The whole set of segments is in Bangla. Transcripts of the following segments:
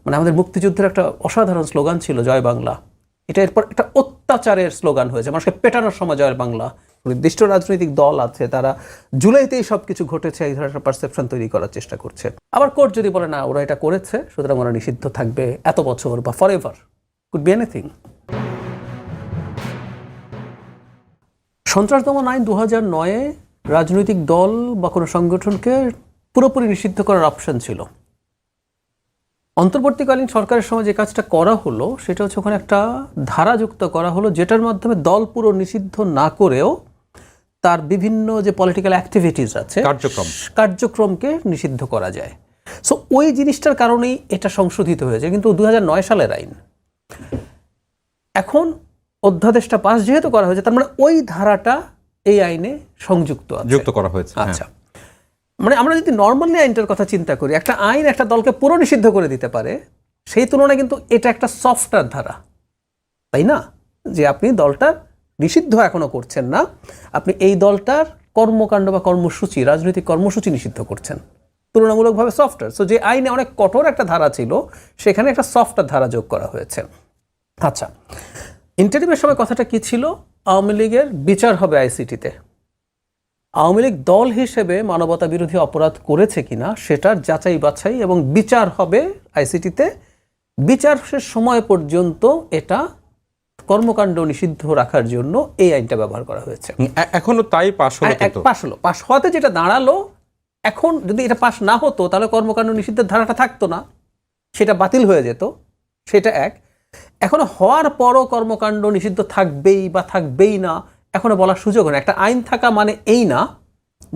মানে আমাদের মুক্তিযুদ্ধের একটা অসাধারণ স্লোগান ছিল জয় বাংলা, এটা এরপর একটা অত্যাচারের স্লোগান হয়েছে, মানুষকে পেটানোর সময় জয় বাংলা। নির্দিষ্ট রাজনৈতিক দল আছে, তারা জুলাইতেই সব কিছু ঘটেছে এই ধরনের একটা পারসেপশন তৈরি করার চেষ্টা করছে। আবার কোর্ট যদি বলে না ওরা এটা করেছে সুতরাং ওরা নিষিদ্ধ থাকবে এত বছর বা for ever, could be anything. সন্ত্রাস দমন আইন 2009-এ রাজনৈতিক দল বা কোনো সংগঠনকে পুরোপুরি নিষিদ্ধ করার অপশন ছিল। অন্তর্বর্তীকালীন সরকারের সময় যে কাজটা করা হলো সেটা হচ্ছে ওখানে একটা ধারা যুক্ত করা হলো যেটার মাধ্যমে দল পুরো নিষিদ্ধ না করেও তার বিভিন্ন যে পলিটিক্যাল অ্যাক্টিভিটিস আছে কার্যক্রমকে নিষিদ্ধ করা যায়। সো ওই জিনিসটার কারণেই এটা সংশোধিত হয়েছে, কিন্তু 2009 সালের আইন। এখন অধ্যাদেশটা পাস যেহেতু করা হয়েছে তার মানে ওই ধারাটা এই আইনে যুক্ত করা হয়েছে। আচ্ছা, মানে আমরা যদি নর্মালি আইনটার কথা চিন্তা করি, একটা আইন একটা দলকে পুরো নিষিদ্ধ করে দিতে পারে, সেই তুলনায় কিন্তু এটা একটা সফটওয়্যার ধারা, তাই না? যে আপনি দলটার নিষিদ্ধ এখনো করছেন না, আপনি এই দলটার কর্মকাণ্ড বা কর্মসূচি, রাজনৈতিক কর্মসূচি নিষিদ্ধ করছেন, তুলনামূলকভাবে সফটওয়্যার। সো যে আইনে অনেক কঠোর একটা ধারা ছিল সেখানে একটা সফটওয়্যার ধারা যোগ করা হয়েছে। আচ্ছা, ইন্টারিমের সময় কথাটা কি ছিল? আওয়ামী লীগের বিচার হবে আইসিটিতে। আওয়ামী লীগ দল হিসেবে মানবতা বিরোধী অপরাধ করেছে কিনা সেটার যাচাই বাছাই এবং বিচার হবে আইসিটিতে। বিচারের সময় পর্যন্ত এটা কর্মকাণ্ড নিষিদ্ধ রাখার জন্য এই আইনটা ব্যবহার করা হয়েছে। এখনো তাই পাস হলো। পাস হওয়াতে যেটা দাঁড়ালো, এখন যদি এটা পাস না হতো তাহলে কর্মকাণ্ড নিষিদ্ধের ধারাটা থাকতো না, সেটা বাতিল হয়ে যেত, সেটা এক। এখনো হওয়ার পরও কর্মকাণ্ড নিষিদ্ধ থাকবেই বা থাকবেই না এখনো বলার সুযোগ নেই। একটা আইন থাকা মানে এই না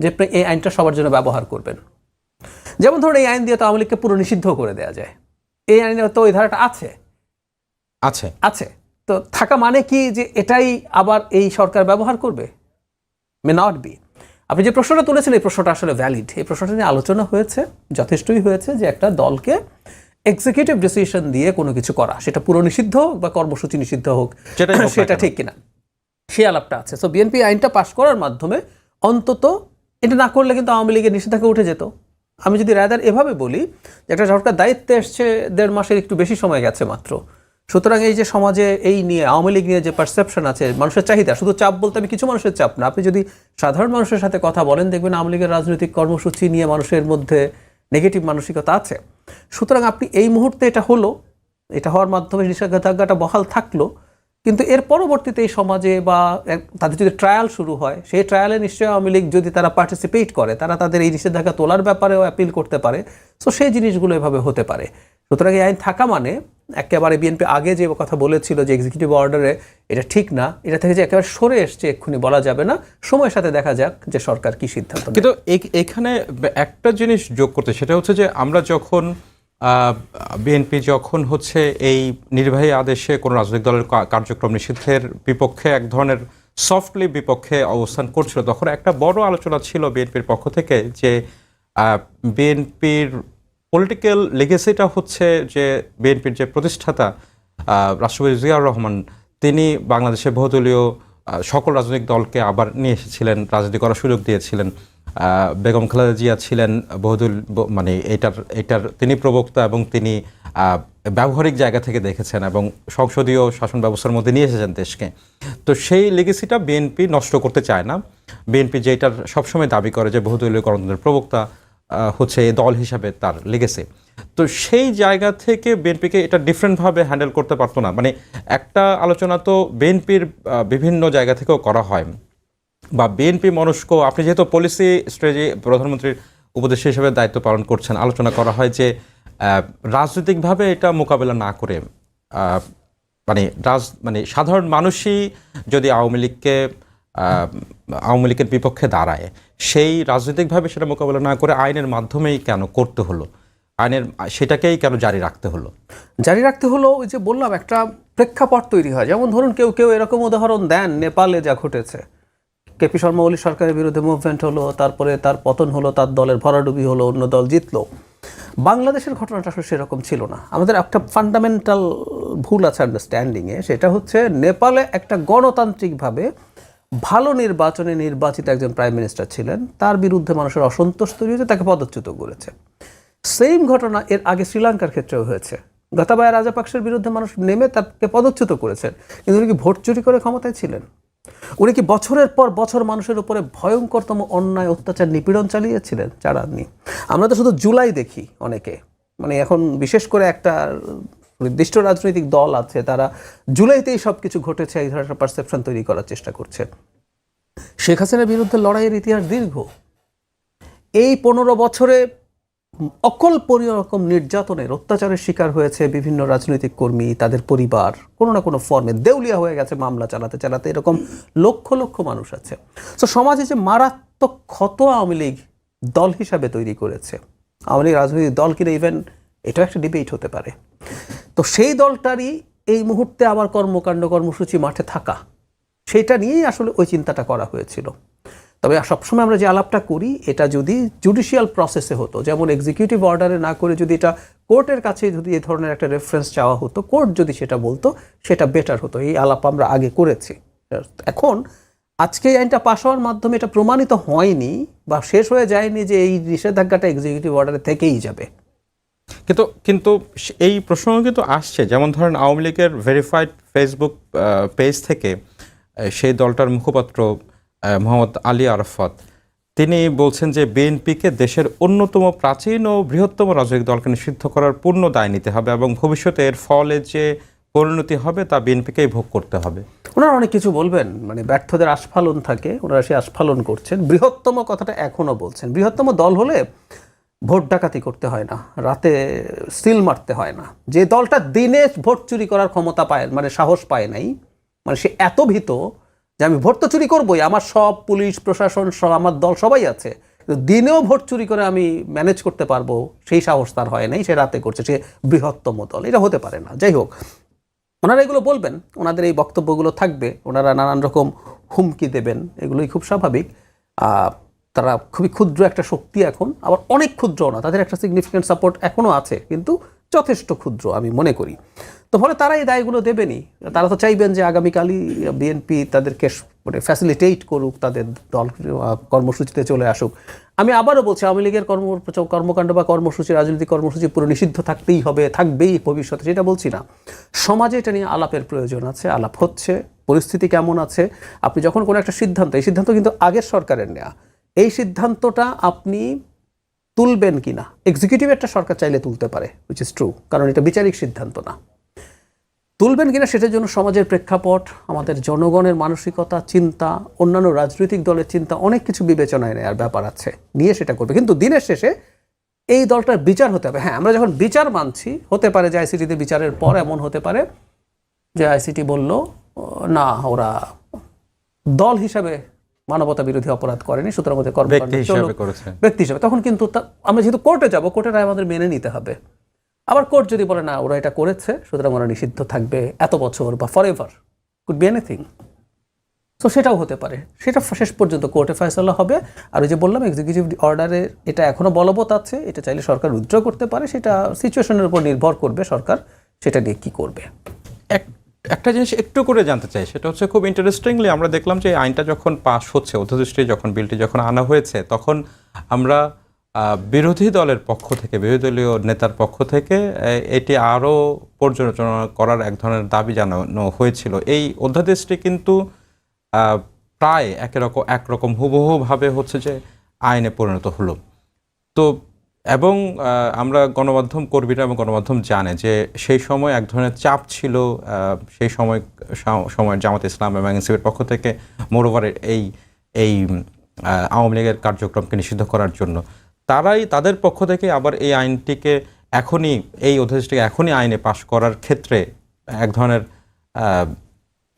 যে আপনি এই আইনটা সবার জন্য ব্যবহার করবেন। যেমন ধরুন এই আইন দিয়ে তো আওয়ামী লীগকে পুরো নিষিদ্ধ করে দেওয়া যায়, এই আইনে তো ওই ধারাটা আছে আছে আছে তো থাকা মানে কি যে এটাই আবার এই সরকার ব্যবহার করবে? May not be. আপনি যে প্রশ্নটা তুলেছেন এই প্রশ্নটা আসলে ভ্যালিড। এই প্রশ্নটা নিয়ে আলোচনা হয়েছে, যথেষ্টই হয়েছে, যে একটা দলকে এক্সিকিউটিভ ডিসিশন দিয়ে কোনো কিছু করা, সেটা পুরো নিষিদ্ধ হোক বা কর্মসূচি নিষিদ্ধ হোক, সেটা ঠিক কিনা সেই আলাপটা আছে। সো বিএনপি আইনটা পাশ করার মাধ্যমে অন্তত এটা না করলে কিন্তু আওয়ামী লীগের নিষেধাজ্ঞা উঠে যেত। আমি যদি রাদার এভাবে বলি যে একটা সরকার দায়িত্বে এসছে 1.5 মাসের একটু বেশি সময় গেছে মাত্র, সুতরাং এই যে সমাজে এই নিয়ে আওয়ামী লীগ নিয়ে যে পারসেপশন আছে, মানুষের চাহিদা, শুধু চাপ বলতে আমি কিছু মানুষের চাপ না, আপনি যদি সাধারণ মানুষের সাথে কথা বলেন দেখবেন আওয়ামী লীগের রাজনৈতিক কর্মসূচি নিয়ে মানুষের মধ্যে নেগেটিভ মানসিকতা আছে। সুতরাং আপনি এই মুহূর্তে এটা হলো, এটা হওয়ার মাধ্যমে নিষেধাজ্ঞাটা বহাল থাকলো, কিন্তু এর পরবর্তীতে এই সমাজে বা তাদের যদি ট্রায়াল শুরু হয়, সেই ট্রায়ালে নিশ্চয়ই আওয়ামী লীগ যদি তারা পার্টিসিপেট করে, তারা তাদের এই নিষেধাজ্ঞা তোলার ব্যাপারেও অ্যাপিল করতে পারে। সো সেই জিনিসগুলো এভাবে হতে পারে। সুতরাং এই আইন থাকা মানে একেবারে বিএনপি আগে যে কথা বলেছিল যে এক্সিকিউটিভ অর্ডারে এটা ঠিক না, এটা থেকে যে একেবারে সরে এসছে এক্ষুনি বলা যাবে না। সময়ের সাথে দেখা যাক যে সরকার কি সিদ্ধান্ত নেয়। কিন্তু এখানে একটা জিনিস যোগ করতে, সেটা হচ্ছে যে আমরা যখন বিএনপি যখন হচ্ছে এই নির্বাহী আদেশে কোনো রাজনৈতিক দলের কার্যক্রম নিষিদ্ধের বিপক্ষে এক ধরনের সফটলি বিপক্ষে অবস্থান করছিল, তখন একটা বড় আলোচনা ছিল বিএনপির পক্ষ থেকে যে বিএনপির পলিটিক্যাল লিগেসিটা হচ্ছে যে বিএনপির যে প্রতিষ্ঠাতা রাষ্ট্রপতি জিয়াউর রহমান, তিনি বাংলাদেশে বহুদলীয় সকল রাজনৈতিক দলকে আবার নিয়ে এসেছিলেন, রাজনীতি করার সুযোগ দিয়েছিলেন। বেগম খালেদা জিয়া ছিলেন বহুদল, মানে এটার তিনি প্রবক্তা এবং তিনি ব্যবহারিক জায়গা থেকে দেখেছেন এবং সংসদীয় শাসন ব্যবস্থার মধ্যে নিয়ে এসেছেন দেশকে। তো সেই লিগেসিটা বিএনপি নষ্ট করতে চায় না। বিএনপি যেটার সবসময় দাবি করে যে বহুদলীয় গণতন্ত্রের প্রবক্তা হচ্ছে এই দল হিসাবে তার লেগেছে। তো সেই জায়গা থেকে বিএনপিকে এটা ডিফারেন্টভাবে হ্যান্ডেল করতে পারতো না। মানে একটা আলোচনা তো বিএনপির বিভিন্ন জায়গা থেকেও করা হয়, বা বিএনপি মনস্ক, আপনি যেহেতু পলিসি স্ট্র্যাটেজি প্রধানমন্ত্রীর উপদেষ্টা হিসেবে দায়িত্ব পালন করছেন, আলোচনা করা হয় যে রাজনৈতিকভাবে এটা মোকাবেলা না করে মানে সাধারণ মানুষই যদি আওয়ামী লীগের বিপক্ষে দাঁড়ায়, সেই রাজনৈতিকভাবে সেটা মোকাবেলা না করে আইনের মাধ্যমেই কেন করতে হলো, সেটাকেই কেন জারি রাখতে হলো? ওই যে বললাম একটা প্রেক্ষাপট তৈরি হয়। যেমন ধরুন কেউ এরকম উদাহরণ দেন, নেপালে যা ঘটেছে, কেপি শর্মা ওলি সরকারের বিরুদ্ধে মুভমেন্ট হলো, তারপরে তার পতন হলো, তার দলের ভরাডুবি হলো, অন্য দল জিতলো। বাংলাদেশের ঘটনাটা আসলে সেরকম ছিল না। আমাদের একটা ফান্ডামেন্টাল ভুল আছে আন্ডারস্ট্যান্ডিংয়ে, সেটা হচ্ছে নেপালে একটা গণতান্ত্রিকভাবে ভালো নির্বাচনে নির্বাচিত একজন প্রাইম মিনিস্টার ছিলেন, তার বিরুদ্ধে মানুষের অসন্তোষ তৈরি হয়েছে, তাকে পদচ্যুত করেছে। সেম ঘটনা এর আগে শ্রীলঙ্কার ক্ষেত্রেও হয়েছে। গোতাবায়া রাজাপাকসের বিরুদ্ধে মানুষ নেমে তাকে পদচ্যুত করেছেন, কিন্তু উনি কি ভোট চুরি করে ক্ষমতায় ছিলেন? উনি কি বছরের পর বছর মানুষের উপরে ভয়ঙ্করতম অন্যায় অত্যাচার নিপীড়ন চালিয়েছিলেন? চালাননি। আমরা তো শুধু জুলাই দেখি অনেকে, মানে এখন বিশেষ করে একটা নির্দিষ্ট রাজনৈতিক দল আছে, তারা জুলাইতেই সব কিছু ঘটেছে এই ধরনের একটা পারসেপশন তৈরি করার চেষ্টা করছে। শেখ হাসিনার বিরুদ্ধে লড়াইয়ের ইতিহাস দীর্ঘ। এই 15 বছরে অকল্পনীয় রকম নির্যাতনের অত্যাচারের শিকার হয়েছে বিভিন্ন রাজনৈতিক কর্মী, তাদের পরিবার, কোনো না কোনো ফর্মে দেউলিয়া হয়ে গেছে মামলা চালাতে চালাতে। এরকম লক্ষ লক্ষ মানুষ আছে। তো সমাজে যে মারাত্মক ক্ষত আওয়ামী লীগ দল হিসাবে তৈরি করেছে, আওয়ামী লীগ রাজনৈতিক দল কিনা, ইভেন এটাও একটা ডিবেট হতে পারে। তো সেই দলটারই এই মুহূর্তে আবার কর্মকাণ্ড কর্মসূচি মাঠে থাকা, সেটা নিয়েই আসলে ওই চিন্তাটা করা হয়েছিল। তবে সবসময় আমরা যে আলাপটা করি, এটা যদি জুডিশিয়াল প্রসেসে হতো, যেমন এক্সিকিউটিভ অর্ডারে না করে যদি এটা কোর্টের কাছে যদি এই ধরনের একটা রেফারেন্স চাওয়া হতো, কোর্ট যদি সেটা বলতো, সেটা বেটার হতো। এই আলাপ আমরা আগে করেছি। এখন আজকে এই আইনটা পাশ হওয়ার মাধ্যমে এটা প্রমাণিত হয়নি বা শেষ হয়ে যায়নি যে এই নিষেধাজ্ঞাটা এক্সিকিউটিভ অর্ডারে থেকেই যাবে। কিন্তু এই প্রশ্ন কিন্তু আসছে, যেমন ধরেন আওয়ামী লীগের ভেরিফাইড ফেসবুক পেজ থেকে সেই দলটার মুখপাত্র মোহাম্মদ আলী আরাফাত, তিনি বলছেন যে বিএনপিকে দেশের অন্যতম প্রাচীন ও বৃহত্তম রাজনৈতিক দলকে নিষিদ্ধ করার পূর্ণ দায় নিতে হবে এবং ভবিষ্যতে এর ফলে যে পরিণতি হবে তা বিএনপিকেই ভোগ করতে হবে। ওনারা অনেক কিছু বলবেন, মানে ব্যর্থদের আস্ফালন থাকে, ওনারা সেই আস্ফালন করছেন। বৃহত্তম কথাটা এখনো বলছেন। বৃহত্তম দল হলে ভোট ডাকাতি করতে হয় না, রাতে সিল মারতে হয় না। যে দলটা দিনে ভোট চুরি করার ক্ষমতা পায়, মানে সাহস পায় নাই, মানে সে এত ভীত যে আমি ভোট তো চুরি করবোই, আমার সব পুলিশ প্রশাসন সব আমার দল সবাই আছে, দিনেও ভোট চুরি করে আমি ম্যানেজ করতে পারবো, সেই সাহস তার হয় নাই, সে রাতে করছে। সে বৃহত্তম দল, এটা হতে পারে না। যাই হোক, ওনারা এগুলো বলবেন, ওনাদের এই বক্তব্যগুলো থাকবে, ওনারা নানান রকম হুমকি দেবেন, এগুলোই খুব স্বাভাবিক। তারা খুবই ক্ষুদ্র একটা শক্তি এখন, আবার অনেক ক্ষুদ্র না, তাদের একটা সিগনিফিক্যান্ট সাপোর্ট এখনও আছে, কিন্তু যথেষ্ট ক্ষুদ্র আমি মনে করি। তো ফলে তারা এই দায়গুলো দেবেনই। তারা তো চাইবেন যে আগামীকালই বিএনপি তাদেরকে মানে ফ্যাসিলিটেট করুক, তাদের দল কর্মসূচিতে চলে আসুক। আমি আবারও বলছি, আওয়ামী লীগের কর্মকাণ্ড বা কর্মসূচি, রাজনৈতিক কর্মসূচি পুরো নিষিদ্ধ থাকতেই হবে, থাকবেই ভবিষ্যতে, সেটা বলছি না। সমাজে এটা নিয়ে আলাপের প্রয়োজন আছে, আলাপ হচ্ছে। পরিস্থিতি কেমন আছে, আপনি যখন কোনো একটা সিদ্ধান্ত, এই সিদ্ধান্ত কিন্তু আগের সরকারের নেওয়া, এই সিদ্ধান্তটা আপনি তুলবেন কিনা, এক্সিকিউটিভ একটা সরকার চাইলে তুলতে পারে, হুইচ ইজ ট্রু, কারণ এটা বিচারিক সিদ্ধান্ত না। তুলবেন কিনা সেটার জন্য সমাজের প্রেক্ষাপট, আমাদের জনগণের মানসিকতা, চিন্তা, অন্যান্য রাজনৈতিক দলের চিন্তা, অনেক কিছু বিবেচনায় নেওয়ার ব্যাপার আছে, নিয়ে সেটা করবে। কিন্তু দিনের শেষে এই দলটার বিচার হতে হবে। হ্যাঁ, আমরা যখন বিচার মানছি, হতে পারে যে আইসিটিতে বিচারের পর এমন হতে পারে যে আইসিটি বলল না, ওরা দল হিসাবে মানবতা বিরোধী অপরাধ করেনি, সুতরাং ওদের কর্মকাণ্ড ব্যক্তি হিসাবে, তখন কিন্তু আমরা যেহেতু কোর্টে যাব, কোর্টের রায় আমাদের মেনে নিতে হবে। আবার কোর্ট যদি বলে না, ওরা এটা করেছে, সুতরাং ওরা নিষিদ্ধ থাকবে এত বছর বা ফরএভার, কুড বি এনিথিং। তো সেটাও হতে পারে, সেটা শেষ পর্যন্ত কোর্টে ফয়সালা হবে। আর ওই যে বললাম, এক্সিকিউটিভ অর্ডারে এটা এখনো বলবৎ আছে, এটা চাইলে সরকার উইথড্র করতে পারে, সেটা সিচুয়েশনের উপর নির্ভর করবে সরকার সেটা নিয়ে কী করবে। একটা জিনিস একটু করে জানতে চাই, সেটা হচ্ছে খুব ইন্টারেস্টিংলি আমরা দেখলাম যে আইনটা যখন পাস হচ্ছে, অধ্যাদেশটি যখন, বিলটি যখন আনা হয়েছে, তখন আমরা বিরোধী দলের পক্ষ থেকে, বিরোধী দলীয় নেতার পক্ষ থেকে এটি আরও পর্যালোচনা করার এক ধরনের দাবি জানানো হয়েছিল। এই অধ্যাদেশটি কিন্তু প্রায় একরকম হুবহুভাবে হচ্ছে যে আইনে পরিণত হলো। তো এবং আমরা গণমাধ্যম কর্মীরা এবং গণমাধ্যম জানে যে সেই সময় এক ধরনের চাপ ছিল সেই সময়ের জামাত ইসলাম এবং এনসিপির পক্ষ থেকে, মোরওভার এই আওয়ামী লীগের কার্যক্রমকে নিষিদ্ধ করার জন্য। তাদের পক্ষ থেকে আবার এই আইনটিকে এখনই, এই অধ্যাদেশটিকে এখনই আইনে পাশ করার ক্ষেত্রে এক ধরনের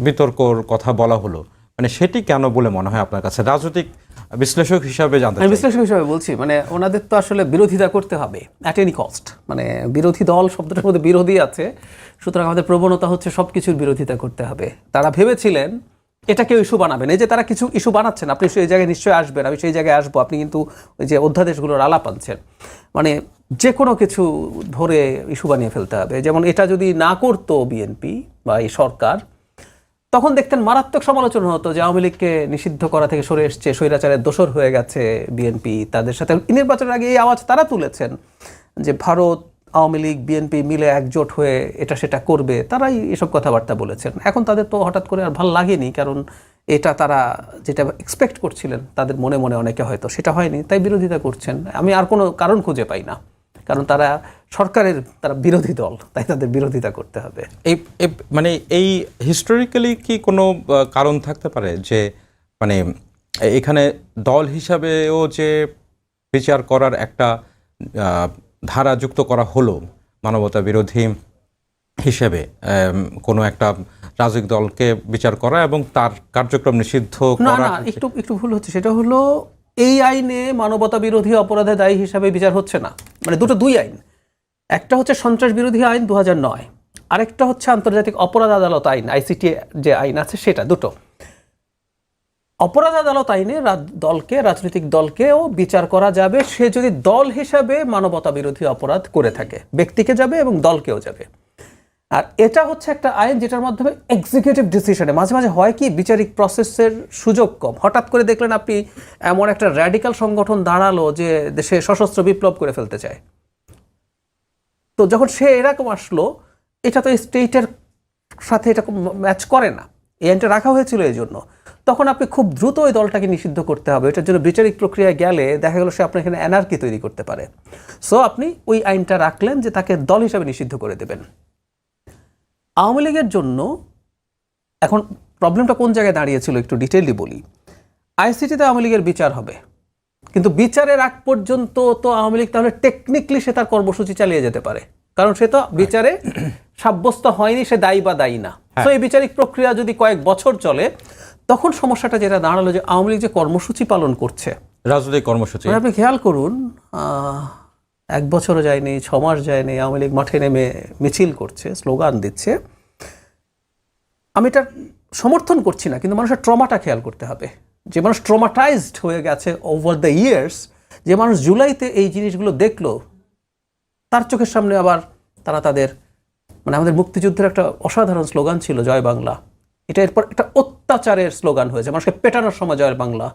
বিতর্কর কথা বলা হলো। মানে সেটি কেন বলে মনে হয় আপনার কাছে, রাজনৈতিক বিশ্লেষক হিসাবে জানতে চাই? বিশ্লেষক হিসাবে বলছি, মানে ওনাদের তো আসলে বিরোধিতা করতে হবে অ্যাট এনি কস্ট। মানে বিরোধী দল শব্দটার মধ্যে বিরোধী আছে, সুতরাং আমাদের প্রবণতা হচ্ছে সব কিছুর বিরোধিতা করতে হবে। তারা ভেবেছিলেন এটাকে ইস্যু বানাবেন, এই যে তারা কিছু ইস্যু বানাচ্ছেন, আপনি সেই জায়গায় নিশ্চয়ই আসবেন, আমি সেই জায়গায় আসবো। আপনি কিন্তু ওই যে অধ্যাদেশগুলোর আলাপ আনছেন, মানে যে কোনো কিছু ধরে ইস্যু বানিয়ে ফেলতে হবে। যেমন এটা যদি না করতো বিএনপি বা এই সরকার, তখন দেখতেন মারাত্মক সমালোচনা হতো যে আওয়ামী লীগকে নিষিদ্ধ করা থেকে সরে এসছে, স্বৈরাচারের দোসর হয়ে গেছে বিএনপি। তাদের সাথে নির্বাচনের আগে এই আওয়াজ তারা তুলেছেন যে ভারত আওয়ামী লীগ বিএনপি মিলে একজোট হয়ে এটা সেটা করবে, তারাই এসব কথাবার্তা বলেছেন। এখন তাদের তো হঠাৎ করে আর ভালো লাগেনি, কারণ এটা তারা যেটা এক্সপেক্ট করছিলেন তাদের মনে মনে অনেকে হয়তো সেটা হয়নি, তাই বিরোধিতা করছেন। আমি আর কোনো কারণ খুঁজে পাই না, কারণ তারা সরকারের তারা বিরোধী দল, তাই তাদের বিরোধিতা করতে হবে। মানে এই হিস্টোরিক্যালি কি কোনো কারণ থাকতে পারে যে মানে এখানে দল হিসাবেও যে বিচার করার একটা ধারা যুক্ত করা হলো মানবতা বিরোধী হিসেবে কোনো একটা রাজনৈতিক দলকে বিচার করা এবং তার কার্যক্রম নিষিদ্ধ না করা? না, একটু ভুল হচ্ছে। সেটা হলো এই আইনে মানবতা বিরোধী অপরাধে দায়ী হিসাবে বিচার হচ্ছে না, মানে দুই আইন। একটা হচ্ছে সন্ত্রাস বিরোধী আইন 2009, আরেকটা হচ্ছে আন্তর্জাতিক অপরাধ আদালত আইন, আইসিটি যে আইন আছে সেটা। দুটো অপরাধ আদালত আইনে রাজনৈতিক দলকেও বিচার করা যাবে সে যদি দল হিসাবে মানবতা বিরোধী অপরাধ করে থাকে, ব্যক্তিকে যাবে এবং দলকেও যাবে। আর এটা হচ্ছে একটা আইন যেটার মাধ্যমে এক্সিকিউটিভ ডিসিশনে মাঝে মাঝে হয় কি বিচারিক প্রসেসের সুযোগ কম। হঠাৎ করে দেখলেন আপনি এমন একটা র্যাডিক্যাল সংগঠন দাঁড়ালো যে দেশে সশস্ত্র বিপ্লব করে ফেলতে চায়, তো যখন সে এরকম আসলো, এটা তো স্টেটের সাথে এটা ম্যাচ করে না, এই আইনটা রাখা হয়েছিল এই জন্য। তখন আপনি খুব দ্রুত ওই দলটাকে নিষিদ্ধ করতে হবে। এটার জন্য বিচারিক প্রক্রিয়ায় গেলে দেখা গেল সে আপনার এখানে অ্যানার্কি তৈরি করতে পারে। সো আপনি ওই আইনটা রাখলেন যে তাকে দল হিসাবে নিষিদ্ধ করে দেবেন। আওয়ামী লীগের জন্য এখন প্রবলেমটা কোন জায়গায় দাঁড়িয়েছিল একটু ডিটেইলি বলি। আইসিটিতে আওয়ামী লীগের বিচার হবে, কিন্তু বিচারের আগ পর্যন্ত তো আওয়ামী লীগ তাহলে টেকনিক্যালি সে তার কর্মসূচি চালিয়ে যেতে পারে, কারণ সে তো বিচারে সাব্যস্ত হয়নি সে দায়ী বা দায়ী না। তো এই বিচারিক প্রক্রিয়া যদি কয়েক বছর চলে, তখন সমস্যাটা যেটা দাঁড়ালো যে আওয়ামী লীগ যে কর্মসূচি পালন করছে, রাজনৈতিক কর্মসূচি, আপনি খেয়াল করুন 1 বছরও যায়নি, 6 মাস যায়নি, আওয়ামী লীগ মাঠে নেমে মিছিল করছে, স্লোগান দিচ্ছে। আমি এটা সমর্থন করছি না, কিন্তু মানুষের ট্রমাটা খেয়াল করতে হবে। যে মানুষ ট্রমাটাইজড হয়ে গেছে ওভার দ্য ইয়ার্স, যে মানুষ জুলাইতে এই জিনিসগুলো দেখলো, তার চোখের সামনে আবার তাদের মানে আমাদের মুক্তিযুদ্ধের একটা অসাধারণ স্লোগান ছিল জয় বাংলা, এটা এরপর একটা অত্যাচারের স্লোগান হয়েছে। মানুষকে পেটানোর সময় জয় বাংলা,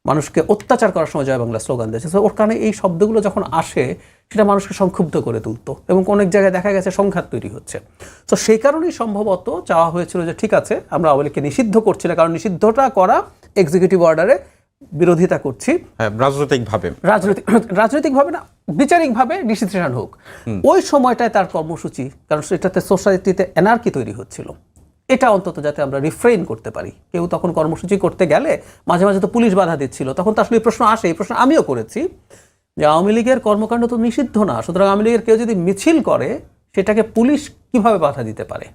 মানুষকে অত্যাচার করার সময় জয় বাংলা স্লোগান দিয়েছে। তো ওর কারণে এই শব্দগুলো যখন আসে সেটা মানুষকে সংক্ষুব্ধ করে তুলতো, এবং অনেক জায়গায় দেখা গেছে সংঘাত তৈরি হচ্ছে। তো সেই কারণেই সম্ভবত চাওয়া হয়েছিল যে ঠিক আছে, আমরা আওয়ামী লীগকে নিষিদ্ধ করছি না, কারণ নিষিদ্ধটা করা এক্সিকিউটিভ অর্ডারে বিরোধিতা করছি, রাজনৈতিকভাবে না, বিচারিকভাবে ডিসিশন হোক। ওই সময়টায় তার কর্মসূচি, কারণ সেটাতে সোসাইটিতে এনার্কি তৈরি হচ্ছিল, এটা অন্তত যাতে আমরা রিফ্রেইন করতে পারি। কেউ তখন কর্মসূচি করতে গেলে মাঝে মাঝে তো পুলিশ বাধা দিচ্ছিল, তখন তো আসলে এই প্রশ্ন আসে, এই প্রশ্ন আমিও করেছি যে আওয়ামী লীগের কর্মকাণ্ড তো নিষিদ্ধ না, সুতরাং আওয়ামী লীগের কেউ যদি মিছিল করে সেটাকে পুলিশ কিভাবে বাধা দিতে পারে।